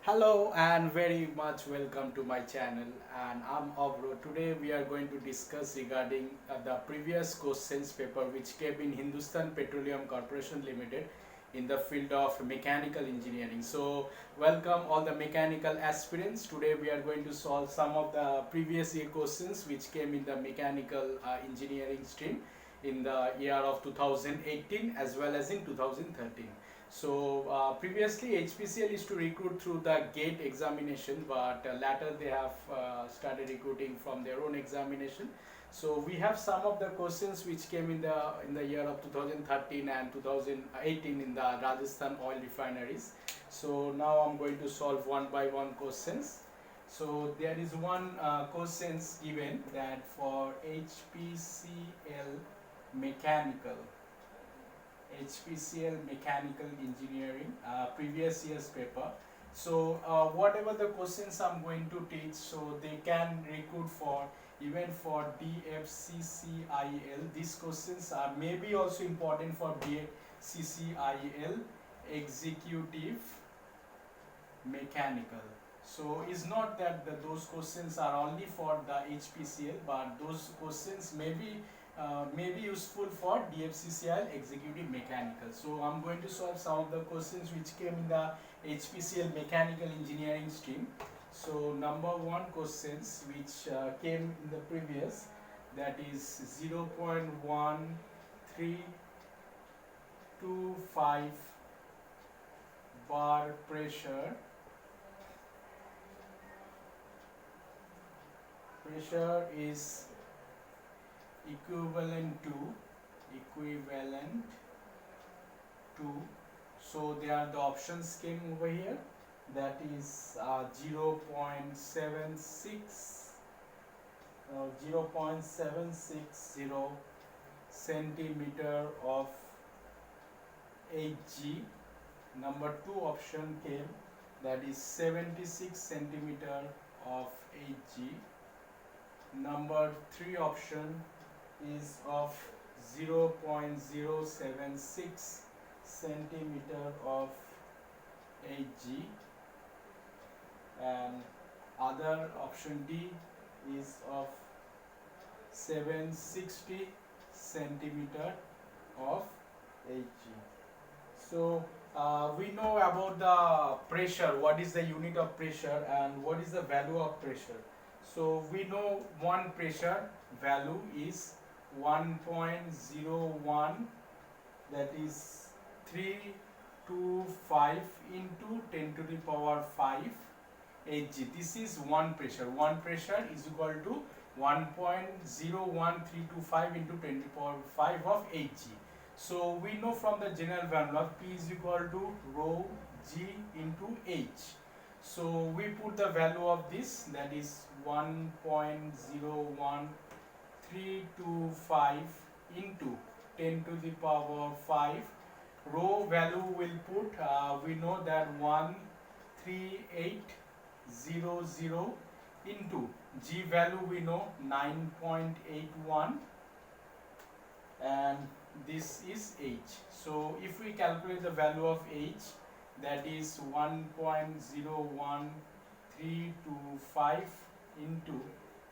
Hello and very much welcome to my channel, and I'm Avro. Today we are going to discuss regarding the previous questions paper which came in Hindustan Petroleum Corporation Limited in the field of mechanical engineering. So welcome all the mechanical aspirants. Today we are going to solve some of the previous year questions which came in the mechanical engineering stream in the year of 2018 as well as in 2013. So previously HPCL used to recruit through the GATE examination, but later they have started recruiting from their own examination. So we have some of the questions which came in the year of 2013 and 2018 in the Rajasthan oil refineries. So now I'm going to solve one by one questions. So there is one questions given that for mechanical HPCL Mechanical Engineering previous year's paper. So whatever the questions I'm going to teach, so they can recruit for even for DFCCIEL. These questions are maybe also important for DFCCIEL Executive Mechanical. So it's not that those questions are only for the HPCL, but those questions may be useful for DFCCIL Executive Mechanical. So I'm going to solve some of the questions which came in the HPCL Mechanical Engineering stream. So number one questions which came in the previous, that is 0.1325 bar pressure is equivalent to equivalent to so there are the options came over here, that is 0.760 centimeter of Hg. Number two option came, that is 76 centimeter of Hg. Number three option is of 0.076 centimeter of Hg, and other option D is of 760 centimeter of Hg. So we know about the pressure, what is the unit of pressure and what is the value of pressure. So we know one pressure value is 1.01, that is 325 into 10 to the power 5 Hg. This is one pressure. One pressure is equal to 1.01325 into 10 to the power 5 of Hg. So we know from the general formula P is equal to rho G into H. So we put the value of this, that is 1.01325 into 10 to the power 5. Rho value will put, we know that 13800 into G value we know 9.81, and this is H. So if we calculate the value of H, that is 1.01325 into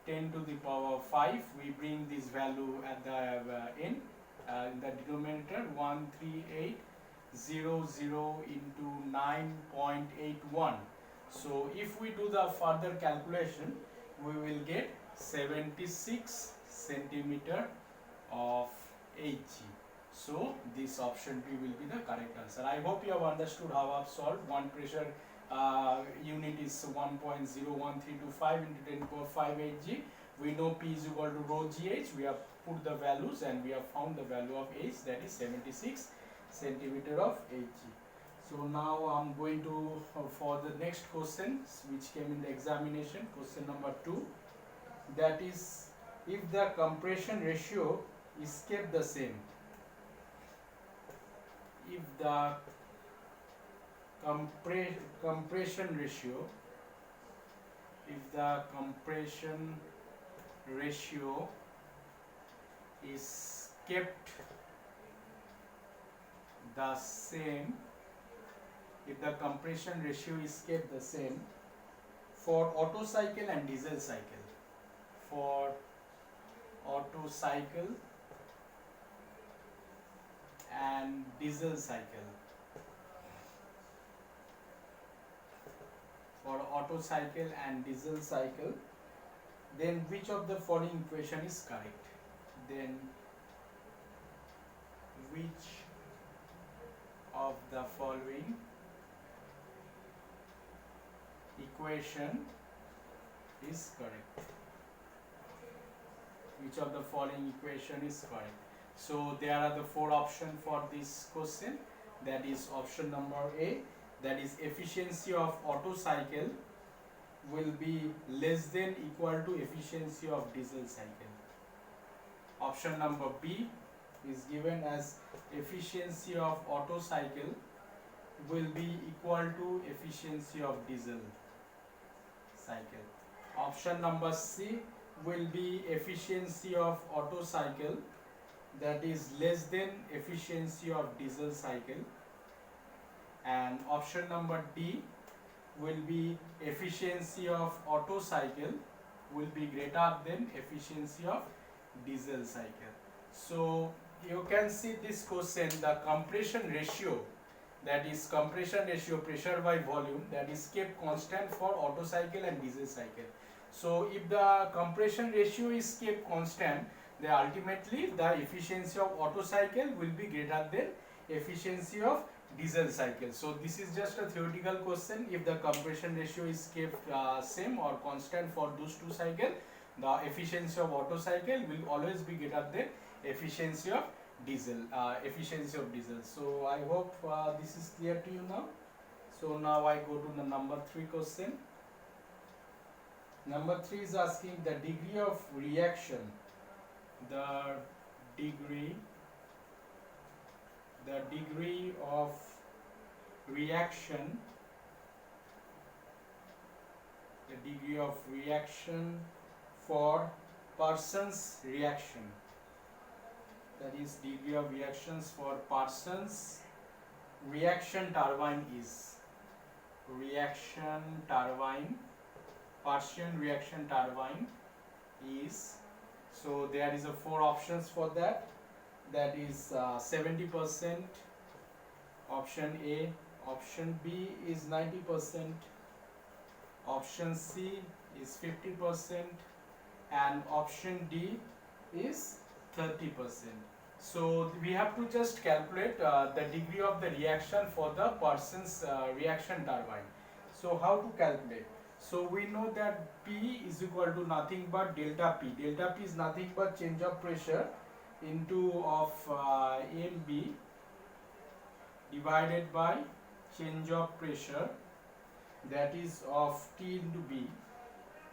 10 to the power 5. We bring this value at the in the denominator, 13800 into 9.81. So if we do the further calculation, we will get 76 centimeter of Hg. So this option B will be the correct answer. I hope you have understood how I've solved. One pressure unit is 1.01325 into 10 to the power 5 Hg. We know P is equal to rho GH. We have put the values and we have found the value of H, that is 76 centimeter of Hg. So now I'm going to for the next question which came in the examination, question number 2, that is if the compression ratio is kept the same. If the compression ratio is kept the same, if the compression ratio is kept the same for Otto cycle and diesel cycle. For Otto cycle and diesel cycle. For Otto cycle and diesel cycle, then which of the following equation is correct? Then which of the following equation is correct? Which of the following equation is correct? So there are the four options for this question. That is option number A, that is efficiency of Otto cycle will be less than equal to efficiency of diesel cycle. Option number B is given as efficiency of Otto cycle will be equal to efficiency of diesel cycle. Option number C will be efficiency of Otto cycle that is less than efficiency of diesel cycle, and option number D will be efficiency of Otto cycle will be greater than efficiency of diesel cycle. So you can see this question, the compression ratio, that is compression ratio pressure by volume, that is kept constant for Otto cycle and diesel cycle. So if the compression ratio is kept constant, then ultimately the efficiency of Otto cycle will be greater than efficiency of diesel cycle. So this is just a theoretical question. If the compression ratio is kept same or constant for those two cycles, the efficiency of Otto cycle will always be greater than efficiency of diesel. So I hope this is clear to you now. So now I go to the number 3 question. Number 3 is asking the degree of reaction. The degree of reaction. The degree of reaction for Parsons reaction. That is degree of reactions for Parsons reaction turbine is. Partial reaction turbine is. So there is a 4 options for that. That is 70%. Option A. Option B is 90%. Option C is 50%. And option D is 30%. So we have to just calculate the degree of the reaction for the Parsons reaction turbine. So how to calculate? So we know that P is equal to nothing but delta P. Delta P is nothing but change of pressure into of MB divided by change of pressure, that is of T into B.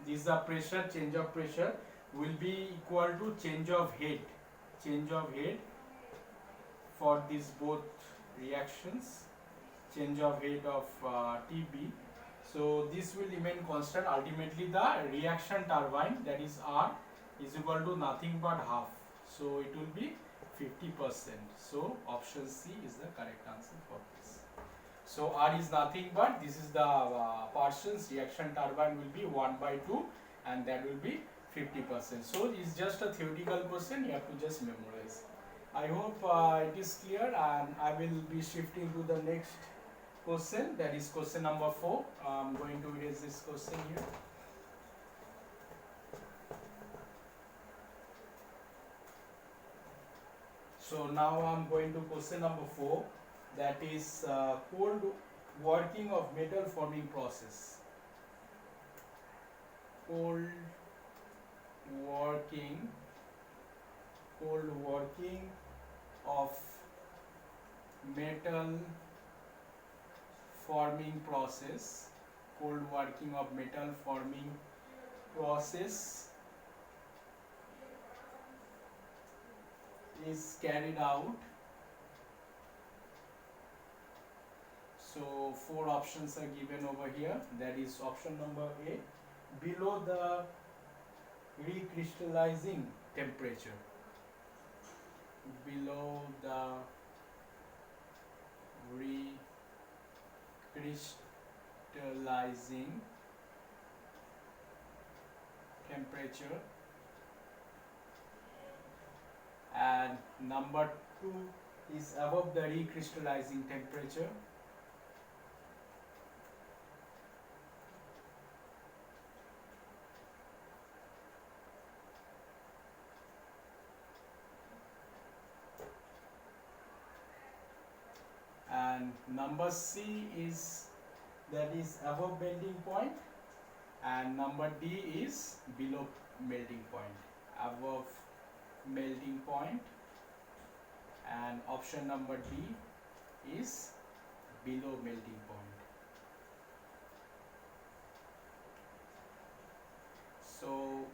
This is the pressure, change of pressure will be equal to change of head for these both reactions, change of head of TB. So this will remain constant. Ultimately the reaction turbine, that is R, is equal to nothing but half. So it will be 50%. So option C is the correct answer for this. So R is nothing but, this is the Parsons reaction turbine will be 1/2 and that will be 50%. So it's just a theoretical question, you have to just memorize. I hope it is clear, and I will be shifting to the next question, that is question number 4. I'm going to erase this question here. So now I'm going to question number 4, that is cold working of metal forming process. Cold working of metal forming process. Cold working of metal forming process is carried out. So 4 options are given over here. That is option number A, below the recrystallizing temperature. Below the recrystallizing temperature, and number 2 is above the recrystallizing temperature, and number C is that is above melting point, and number D is below melting point. Above melting point, and option number D is below melting point. So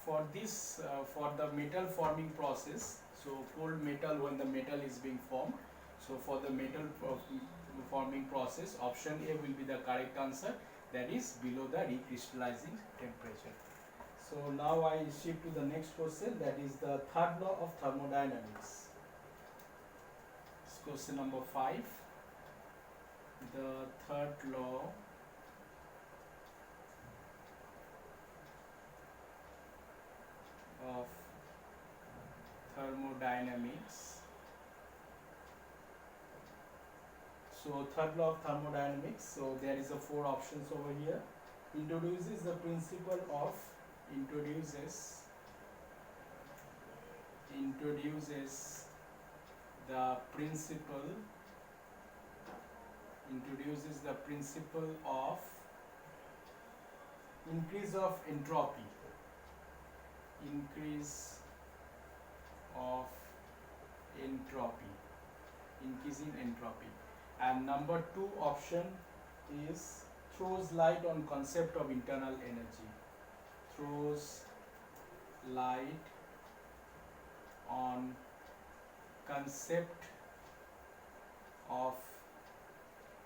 for this, for the metal forming process, so cold metal, when the metal is being formed, so for the metal forming process, option A will be the correct answer, that is below the recrystallizing temperature. So now I shift to the next question, that is the third law of thermodynamics. It's question number 5. The third law of thermodynamics. So third law of thermodynamics, so there is a 4 options over here. Introduces the principle of introduces the principle of increase of entropy, increasing entropy. And number 2 option is throws light on concept of internal energy. Throws light on concept of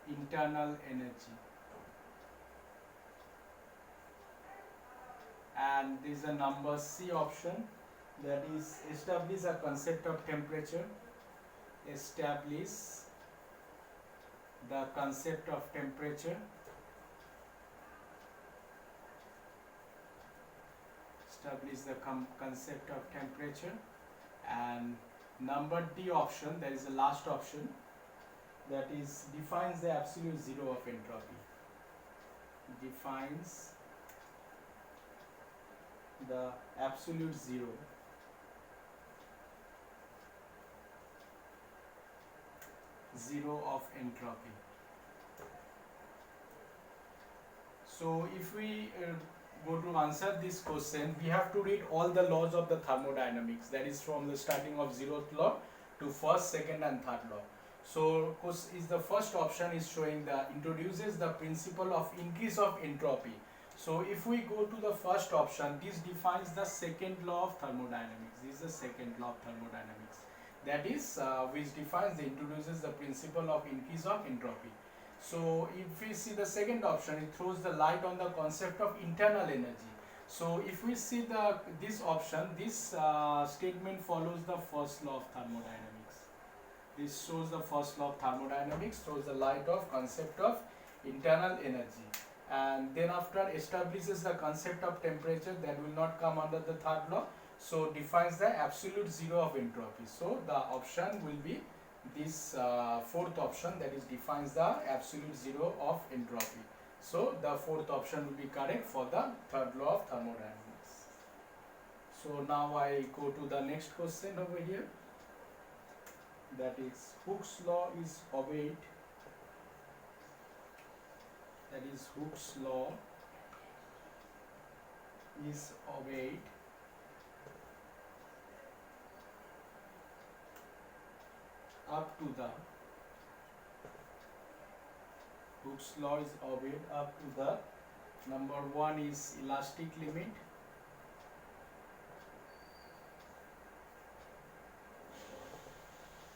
internal energy. And there is a number C option, that is establish a concept of temperature. Establish the concept of temperature. Establish the concept of temperature. And number D option, that is the last option, that is defines the absolute zero of entropy. Defines the absolute zero of entropy. So if we go to answer this question, we have to read all the laws of the thermodynamics, that is from the starting of 0th law to 1st, 2nd and 3rd law. So is the first option is showing the introduces the principle of increase of entropy. So if we go to the first option, this defines the 2nd law of thermodynamics. This is the 2nd law of thermodynamics, that is which defines the introduces the principle of increase of entropy. So if we see the second option, it throws the light on the concept of internal energy. So if we see this option, this statement follows the first law of thermodynamics. This shows the first law of thermodynamics, throws the light of concept of internal energy. And then after establishes the concept of temperature, that will not come under the 3rd law. So defines the absolute zero of entropy. So the option will be this 4th option, that is defines the absolute zero of entropy. So the 4th option will be correct for the 3rd law of thermodynamics. So now I go to the next question over here, that is Hooke's law is obeyed. That is Hooke's law is obeyed up to the Hooke's law is obeyed up to the number 1 is elastic limit.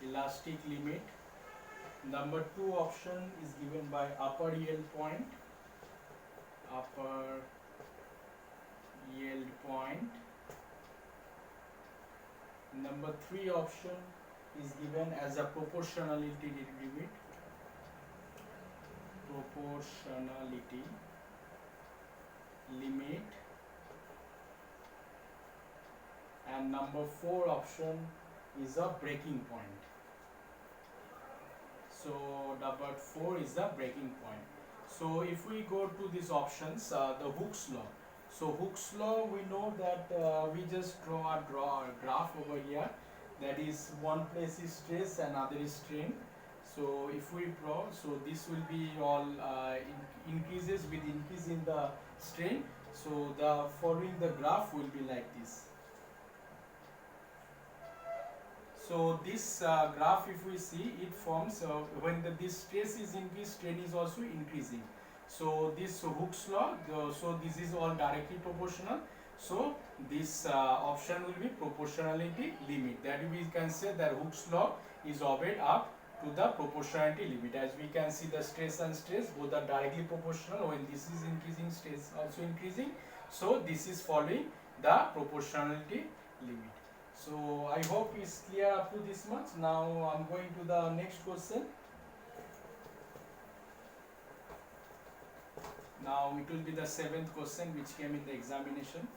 Elastic limit. Number 2 option is given by upper yield point. Upper yield point. Number 3 option is given as a proportionality limit. proportionality limit, and number 4 option is a breaking point. So number 4 is the breaking point. So if we go to these options, the Hooke's law. So Hooke's law, we know that we just draw a graph over here. That is, one place is stress and other is strain. So if we draw, so this will be all increases with increase in the strain. So the following the graph will be like this. So this graph, if we see, it forms when this stress is increased, strain is also increasing. So this Hooke's law, so this is all directly proportional. So this option will be proportionality limit. That we can say that Hooke's law is obeyed up to the proportionality limit. As we can see, the stress and stress both are directly proportional. When this is increasing, stress also increasing. So this is following the proportionality limit. So I hope it's clear up to this much. Now I'm going to the next question. Now it will be the 7th question which came in the examination.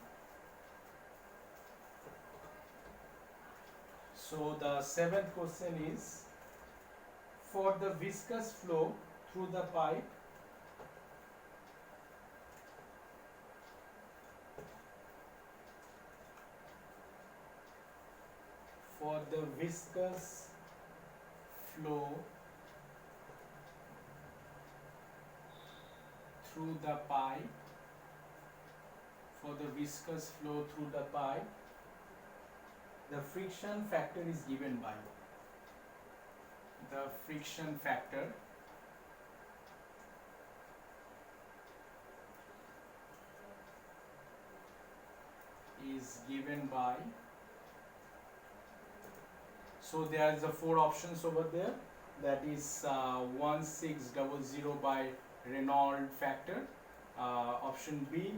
So the 7th question is, for the viscous flow through the pipe, for the viscous flow through the pipe, for the viscous flow through the pipe, the friction factor is given by, the friction factor is given by, so there is the 4 options over there. That is 1600 by Reynolds factor. Option B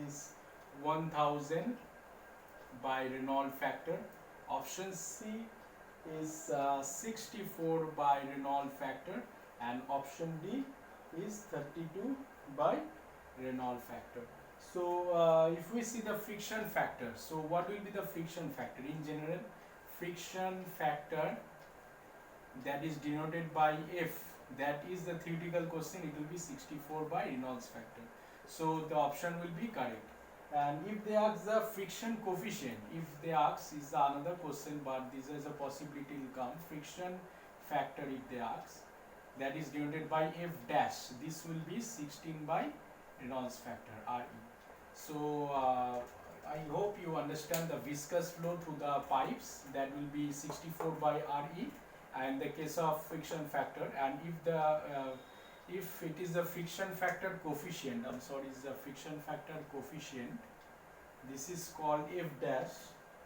is 1000 by Reynolds factor. Option C is 64 by Reynolds factor, and option D is 32 by Reynolds factor. So if we see the friction factor, so what will be the friction factor? In general, friction factor, that is denoted by F, that is the theoretical question, it will be 64 by Reynolds factor. So the option will be correct. And if they ask the friction coefficient, if they ask, is another question, but this is a possibility will come. Friction factor, if they ask, that is denoted by F dash, this will be 16 by Reynolds factor, RE. So I hope you understand the viscous flow through the pipes, that will be 64 by RE, and the case of friction factor. And if it is the friction factor coefficient, I'm sorry, is the friction factor coefficient, this is called F dash.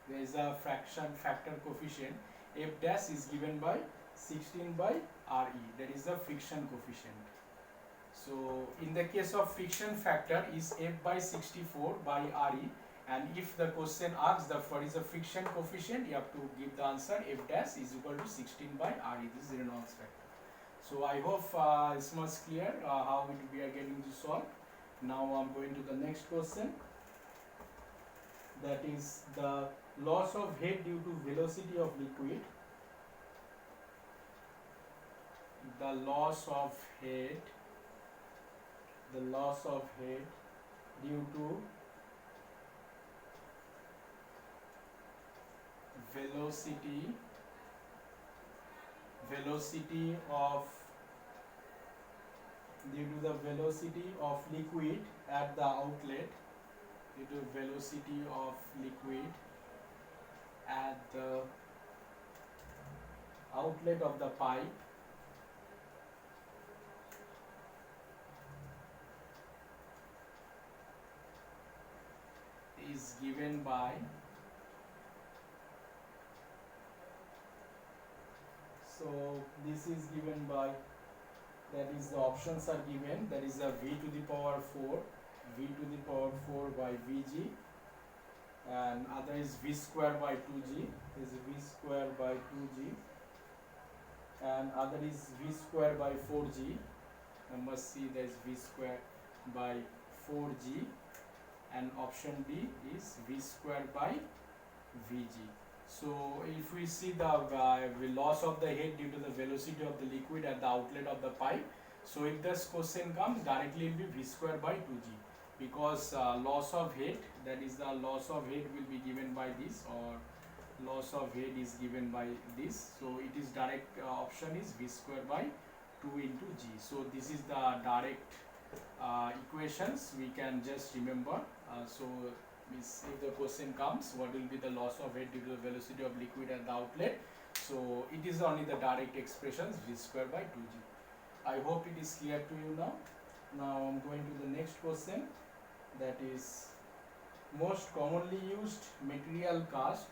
There is a friction factor coefficient. F dash is given by 16 by RE, that is the friction coefficient. So in the case of friction factor is F by 64 by RE, and if the question asks what is the friction coefficient, you have to give the answer F dash is equal to 16 by RE. This is Reynolds factor. So I hope it's much clear how we are getting to solve. Now I'm going to the next question. That is the loss of head due to velocity of liquid. The loss of head due to velocity of liquid at the outlet, due to velocity of liquid at the outlet of the pipe is given by, so this is given by, that is the options are given, that is a v to the power 4 by Vg, and other is v square by 2g, is v square by 2g, and other is v square by 4g, Number C, that is v square by 4g, and option D is v square by vg. So if we see the loss of the head due to the velocity of the liquid at the outlet of the pipe, so if this question comes, directly it will be v square by 2g, because loss of head, that is the loss of head will be given by this, or loss of head is given by this. So it is direct option is v square by 2 into g. So this is the direct equations we can just remember. So if the question comes, what will be the loss of head due to the velocity of liquid at the outlet? So it is only the direct expressions v square by 2g. I hope it is clear to you now. Now I am going to the next question, that is most commonly used material cast.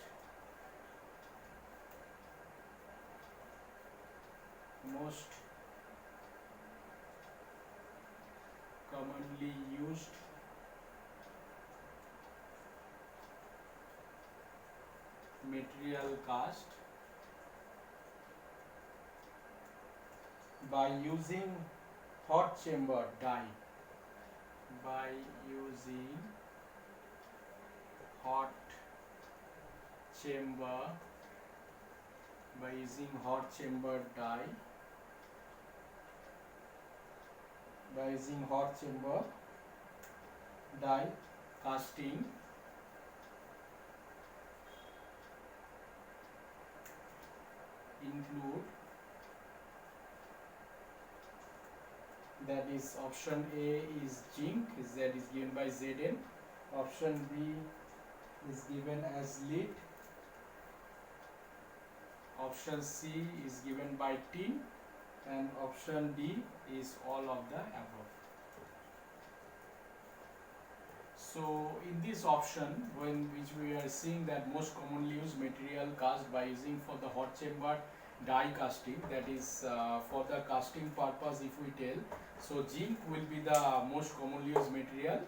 Most commonly used material cast by using hot chamber die. By using hot chamber, by using hot chamber die, by using hot chamber die casting include, that is option A is zinc, that is given by Zn, option B is given as lead, option C is given by tin, and option D is all of the above. So in this option, which we are seeing that most commonly used material cast by using for the hot chamber die casting, that is for the casting purpose, if we tell, so zinc will be the most commonly used material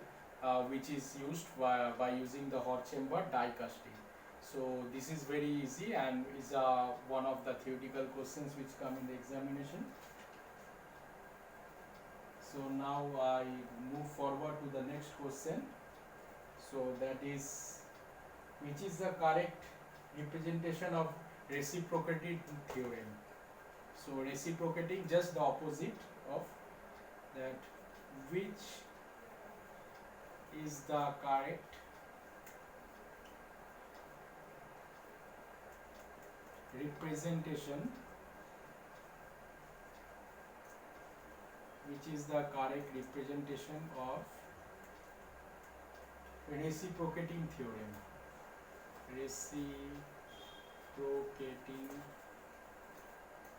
which is used by using the hot chamber die casting. So this is very easy and is one of the theoretical questions which come in the examination. So now I move forward to the next question. So that is, which is the correct representation of reciprocity theorem? So reciprocating, just the opposite of that, which is the correct representation, which is the correct representation of reciprocating theorem? Reciprocating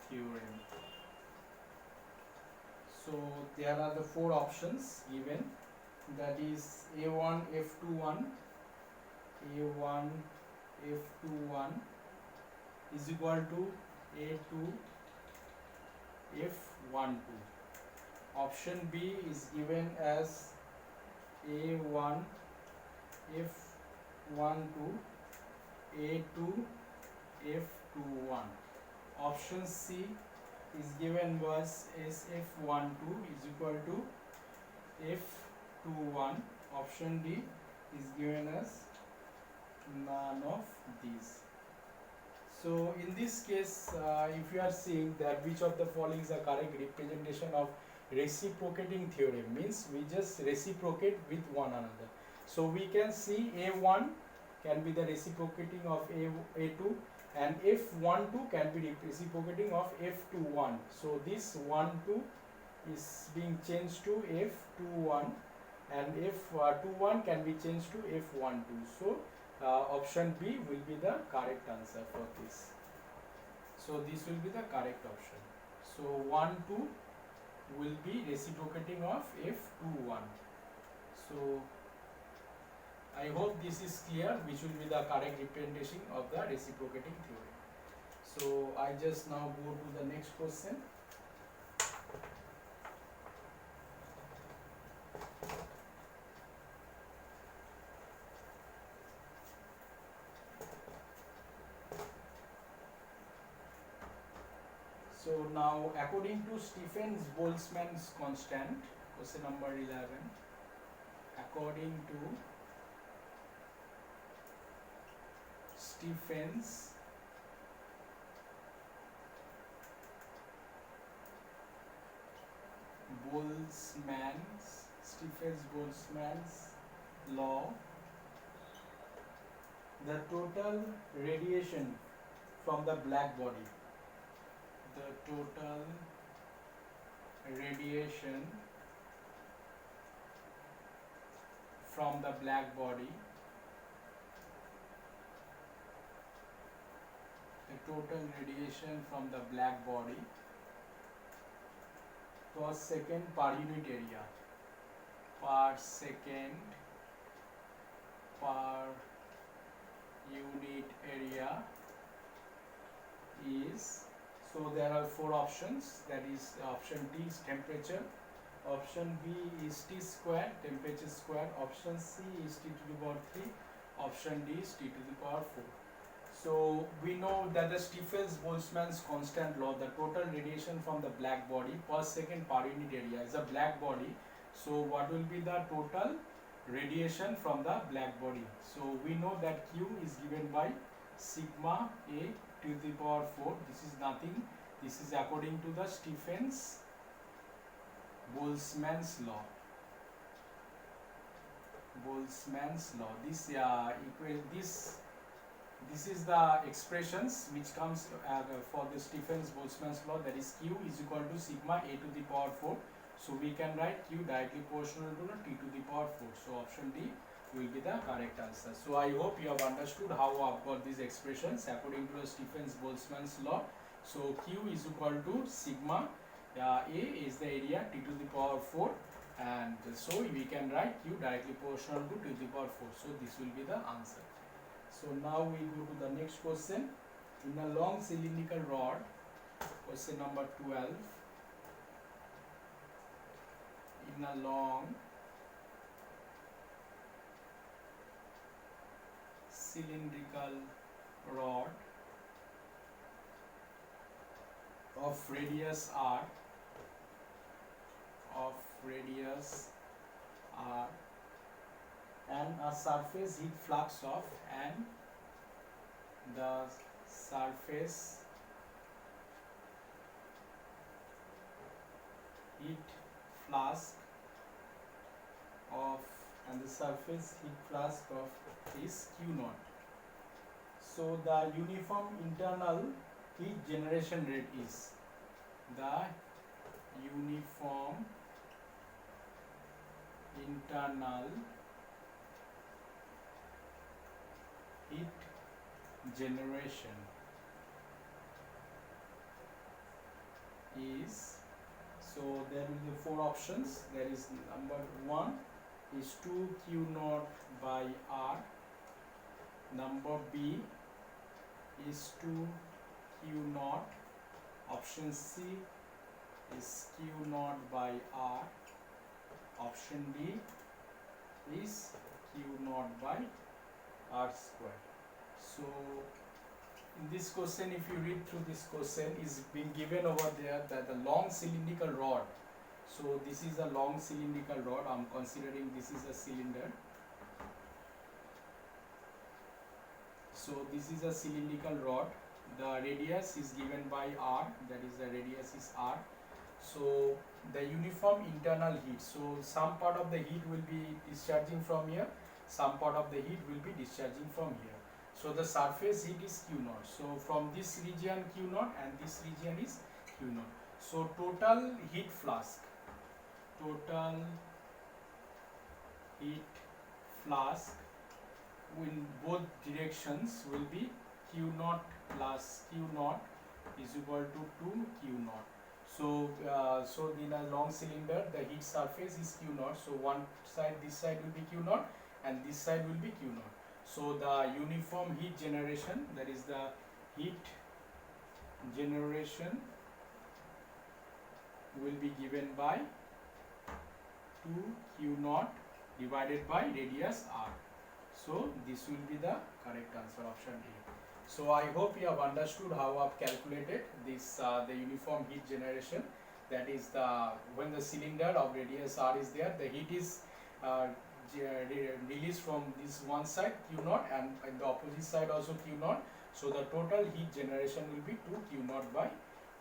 theorem. So there are the four options given, that is A1 F21, A1 F21 is equal to A2 F12. Option B is given as A1 F12, A2 F21. Option C is given was SF12 is equal to F21. Option D is given as none of these. So in this case, if you are seeing that which of the following is a correct representation of reciprocating theorem, means we just reciprocate with one another. So we can see A1 can be the reciprocating of A2, and F12 can be reciprocating of F21. So this 12 is being changed to F21, and F21 can be changed to F12. So option B will be the correct answer for this. So this will be the correct option. So 1, 2 will be reciprocating of F21. So I hope this is clear, which will be the correct representation of the reciprocating theorem. So I just now go to the next question. So So now according to Stephens Boltzmann's constant, question number 11, according to Stephens Boltzmann's law, the total radiation from the black body, the total radiation from the black body, the total radiation from the black body per second per unit area, per second per unit area is, so there are four options, that is option D is temperature, option B is T square, temperature square, option C is T to the power 3, option D is T to the power 4. So we know that the Stephens Boltzmann's constant law, the total radiation from the black body per second per unit area is a black body. So what will be the total radiation from the black body? So we know that Q is given by sigma A to the power 4. This is nothing. This is according to the Stephens Boltzmann's law. This is the expressions which comes for the Stephens Boltzmann's law, that is Q is equal to sigma A to the power 4. So we can write Q directly proportional to T to the power 4. So option D will be the correct answer. So I hope you have understood how I've got these expressions according to the Stephens Boltzmann's law. So Q is equal to sigma A is the area, T to the power 4, and so we can write Q directly proportional to T to the power 4. So this will be the answer. So now we go to the next question. In a long cylindrical rod, question number 12, in a long cylindrical rod of radius r, and a surface heat flux of, and the surface heat flask of, and the surface heat flask of is Q naught. So the uniform internal heat generation rate is, the uniform internal heat generation is, so there will be four options. There is number 1 is 2 Q naught by R, number B is 2 Q naught, option C is Q naught by R, option D is Q naught by R square. So in this question, if you read through this question, is being given over there that the long cylindrical rod, so this is a long cylindrical rod, I am considering this is a cylinder. So this is a cylindrical rod, the radius is given by R, that is the radius is R. So the uniform internal heat, so some part of the heat will be discharging from here, some part of the heat will be discharging from here. So the surface heat is Q naught. So from this region Q naught and this region is Q naught. So total heat flask in both directions will be Q naught plus Q naught is equal to 2 Q naught. So in a long cylinder the heat surface is Q naught. So one side, this side will be Q naught and this side will be Q naught. So the uniform heat generation, that is the heat generation, will be given by 2 Q naught divided by radius R. So this will be the correct answer, option D. So I hope you have understood how I've calculated this the uniform heat generation. That is the when the cylinder of radius r is there, the heat is uh, released from this one side Q naught and the opposite side also Q naught. So the total heat generation will be 2 Q naught by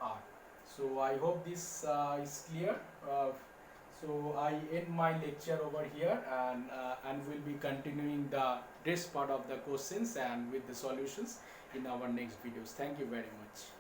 R. So I hope this is clear. So I end my lecture over here, and we'll be continuing the rest part of the questions and with the solutions in our next videos. Thank you very much.